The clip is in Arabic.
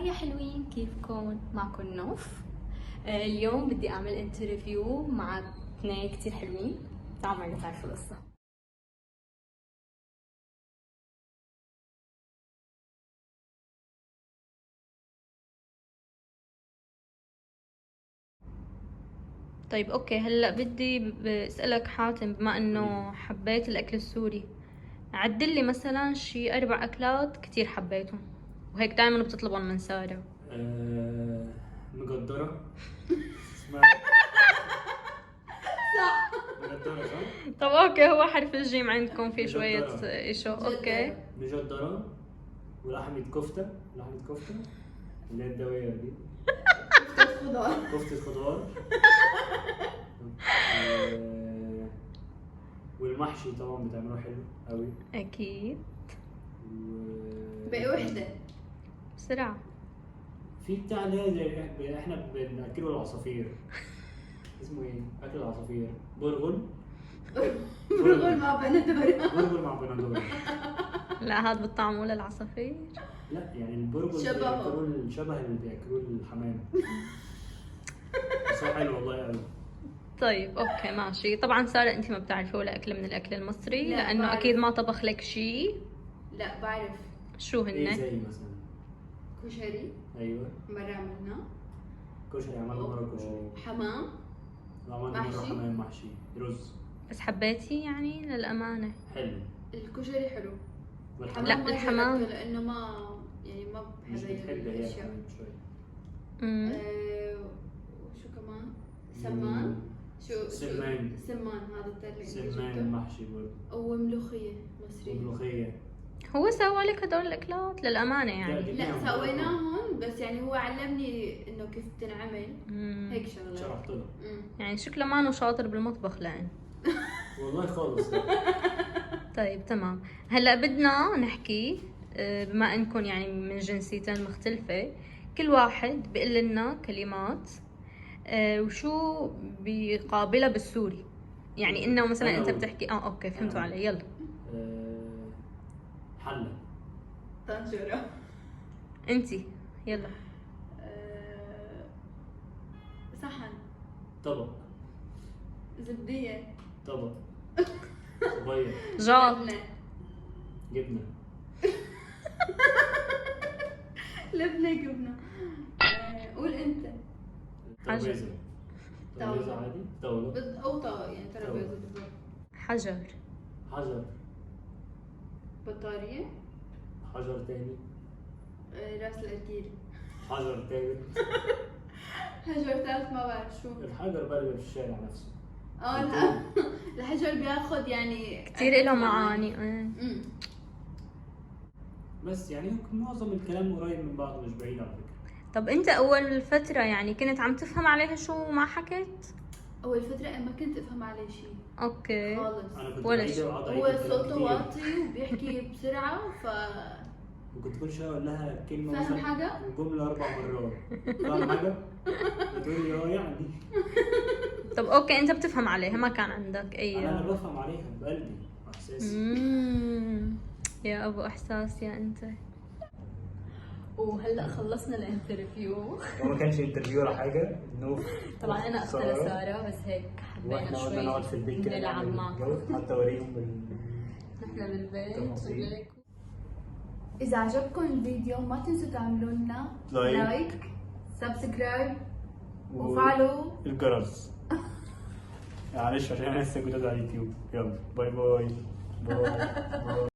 يا حلوين، كيفكم؟ معكم نوف. اليوم بدي اعمل انترفيو مع اثنين كتير حلوين. تعالوا نعرف القصة. طيب اوكي، هلا بدي بسألك حاتم، بما انه حبيت الاكل السوري، عدلي مثلا شي 4 اكلات كتير حبيتهم وهيك دائما بتطلبهم من سارة. مقدرة. اسمها صح. مقدرة صح؟ طب اوكي، هو حرف الجيم عندكم في شوية مجدرة. ايشو. اوكي. مجدرة ولحمة كفتة. اللي هي الدوائر دي. كفتة خضار. كفتة خضار. والمحشي طبعا بتعمله حلو قوي. اكيد. باقي وحدة. بسرعة. في بتاع اللي هي زي احنا بناكله العصافير. اسمه ايه؟ اكل العصافير. برغل. برغل مع بندورة. برغل مع بندورة. لا، هاد بالطعم للعصافير. لا يعني البرغل شبهه. بياكلوه شبه اللي بياكلوه الحمام. بس هو حلو والله قوي. طيب اوكي ماشي. طبعا سارة انت ما بتعرفي ولا اكل من الاكل المصري، لا، لانه بعرف. اكيد ما طبخ لك شيء. لا بعرف. شو ايه هن؟ زي مثلا؟ كشري ايوه مرة عملنا. كشري. عملنا مرة كشري. حمام. وعملنا مرة محشي. حمام محشي رز. بس حبيتي يعني للامانة؟ حلو. الكشري حلو. والحمام لا، ما الحمام. جربته لأنه ما ما مش بحب بتحب هي الأشياء. الحمام شوية. وشو كمان؟ سمان. سمان هذا التاني. سمان محشي برضه. وملوخية مصرية. وملوخية. هو سوى لك هدول الاكلات للامانة يعني؟ لا سويناهم، بس يعني هو علمني انه كيف تنعمل. هيك شغلات. شرحت له. يعني شكله ما انه شاطر بالمطبخ لان. والله خالص. طيب تمام. هلا بدنا نحكي، بما انكم يعني من جنسيتين مختلفة، كل واحد بيقول لنا كلمات وشو بيقابلها بالسوري. يعني انه مثلا انت بتحكي اوكي فهمتوا علي. يلا. حلة. طنجرة. انتي يلا. صحن. طبق. زبدية. طبق. صغير. جاط. جبنة. جبنة. قول انت. ترابيزة. ترابيزة عادي. طاولة. او يعني ترابيزة بالضبط. حجر. حجر. بطارية. حجر تاني. راس الأرجيل. حجر تالت. حجر ثالث ما بعرف شو. الحجر بقى اللي في الشارع نفسه. الحجر بياخد يعني كتير له معاني. بس يعني معظم الكلام قريب من بعض، مش بعيد على فكرة. طب انت اول فترة يعني كنت عم تفهم عليها شو ما حكيت؟ اول فترة انا ما كنت افهم عليه شيء اوكي خالص. انا كنت ولا بعيد شيء. وأقعد هو أعيد الكلام صوته كتير. واطي وبيحكي بسرعة وكنت كل شويه اقول لها كلمه فاهم مثلا حاجة؟ وجمله 4 مرات. فاهم حاجه؟ بتقول لي يعني. طب اوكي، انت بتفهم عليها، ما كان عندك اي؟ انا بفهم عليها بقلبي واحساسي. يا ابو احساس يا انت. وهلا خلصنا الانترفيو. وما كانش انترفيو ولا حاجه. طبعا انا اختار ساره، بس هيك حبينا واحنا قلنا شوي نقعد في البيت كده نلعب معكم. حتى اوريهم نحن بالبيت. إذا عجبكم الفيديو ما تنسوا تعملوا لنا لايك، سبسكرايب وفعلوا الجرس. معلش عشان انا لسه جديد على اليوتيوب. يلا باي باي. باي.